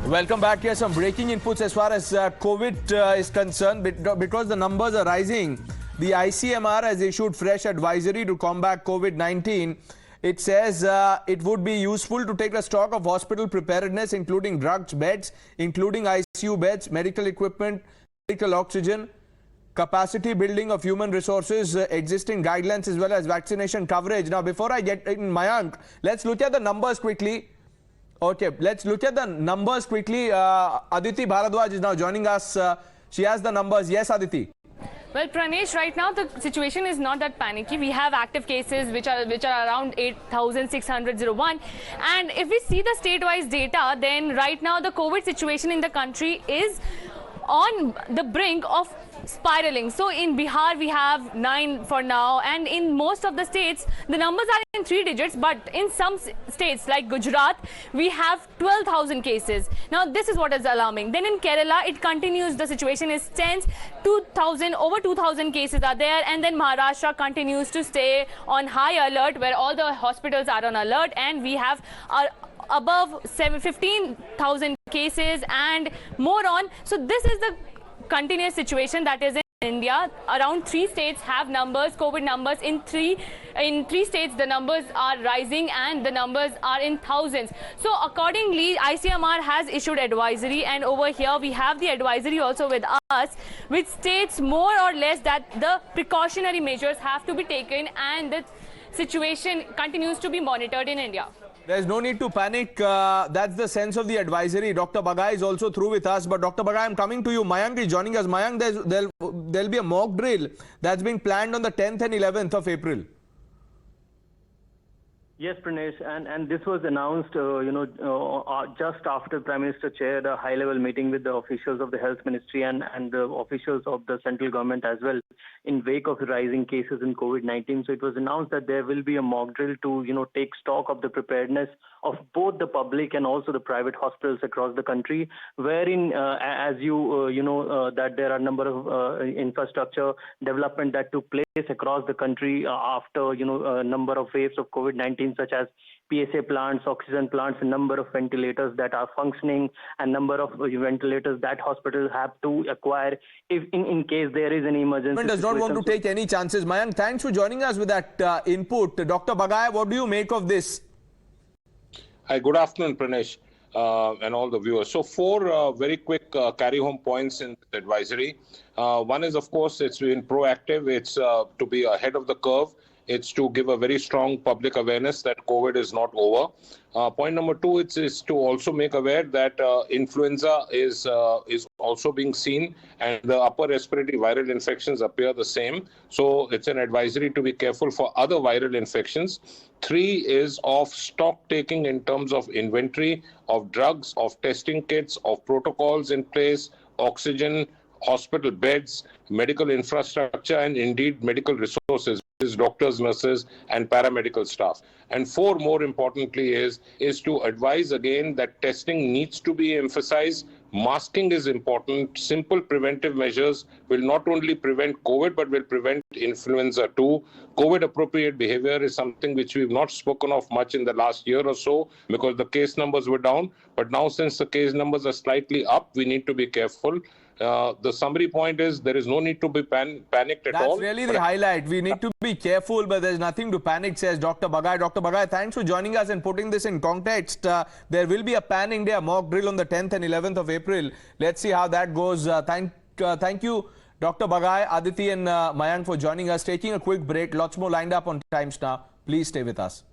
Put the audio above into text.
Welcome back. Here some breaking inputs as far as COVID is concerned. Because the numbers are rising, the ICMR has issued fresh advisory to combat COVID-19. It says it would be useful to take a stock of hospital preparedness, including drugs, beds, including ICU beds, medical equipment, medical oxygen, capacity building of human resources, existing guidelines, as well as vaccination coverage. Now, before I get in, Mayank, let's look at the numbers quickly. Okay, let's look at the numbers quickly. Aditi Bharadwaj is now joining us. She has the numbers. Yes, Aditi. Well, Pranesh, right now the situation is not that panicky. We have active cases which are around 8,601, and if we see the state-wise data, then right now the COVID situation in the country is on the brink of spiraling. So in Bihar we have 9 for now, and in most of the states the numbers are in 3 digits, but in some states like Gujarat we have 12,000 cases. Now this is what is alarming. Then in Kerala it continues, the situation is tense. Over 2,000 cases are there, and then Maharashtra continues to stay on high alert, where all the hospitals are on alert, and we have above 15,000 cases and more on. So this is the continuous situation that is in India. Around 3 states have numbers, COVID numbers. In three states the numbers are rising and the numbers are in thousands. So accordingly, ICMR has issued advisory, and over here we have the advisory also with us, which states more or less that the precautionary measures have to be taken and the situation continues to be monitored in India. There's no need to panic. That's the sense of the advisory. Dr. Bagai is also through with us. But Dr. Bagai, I'm coming to you. Mayank is joining us. Mayank, there'll be a mock drill that's being planned on the 10th and 11th of April. Yes, Pranesh, and this was announced, just after Prime Minister chaired a high-level meeting with the officials of the Health Ministry and the officials of the central government as well, in wake of rising cases in COVID-19. So it was announced that there will be a mock drill to, take stock of the preparedness of both the public and also the private hospitals across the country, wherein, as that there are a number of infrastructure development that took place across the country after, a number of waves of COVID-19, such as PSA plants, oxygen plants, a number of ventilators that are functioning, and number of ventilators that hospitals have to acquire if in case there is an emergency. Does not want to take any chances. Mayank, thanks for joining us with that input. Dr. Bagai, what do you make of this? Hi, good afternoon, Pranesh, and all the viewers. So 4 very quick carry-home points in the advisory. One is, of course, it's been proactive. It's to be ahead of the curve. It's to give a very strong public awareness that COVID is not over. Point number 2 is to also make aware that influenza is also being seen, and the upper respiratory viral infections appear the same. So it's an advisory to be careful for other viral infections. 3 is of stock taking in terms of inventory of drugs, of testing kits, of protocols in place, oxygen, hospital beds, medical infrastructure, and indeed medical resources, doctors, nurses, and paramedical staff. And 4, more importantly, is to advise again that testing needs to be emphasized. Masking is important. Simple preventive measures will not only prevent COVID, but will prevent influenza too. COVID appropriate behavior is something which we've not spoken of much in the last year or so, because the case numbers were down. But now, since the case numbers are slightly up, we need to be careful. The summary point is there is no need to be panicked at all. That's really the highlight. We need to be careful, but there's nothing to panic, says Dr. Bagai. Dr. Bagai, thanks for joining us and putting this in context. There will be a pan-India mock drill on the 10th and 11th of April. Let's see how that goes. Thank you, Dr. Bagai, Aditi and Mayank, for joining us. Taking a quick break. Lots more lined up on Times Now. Please stay with us.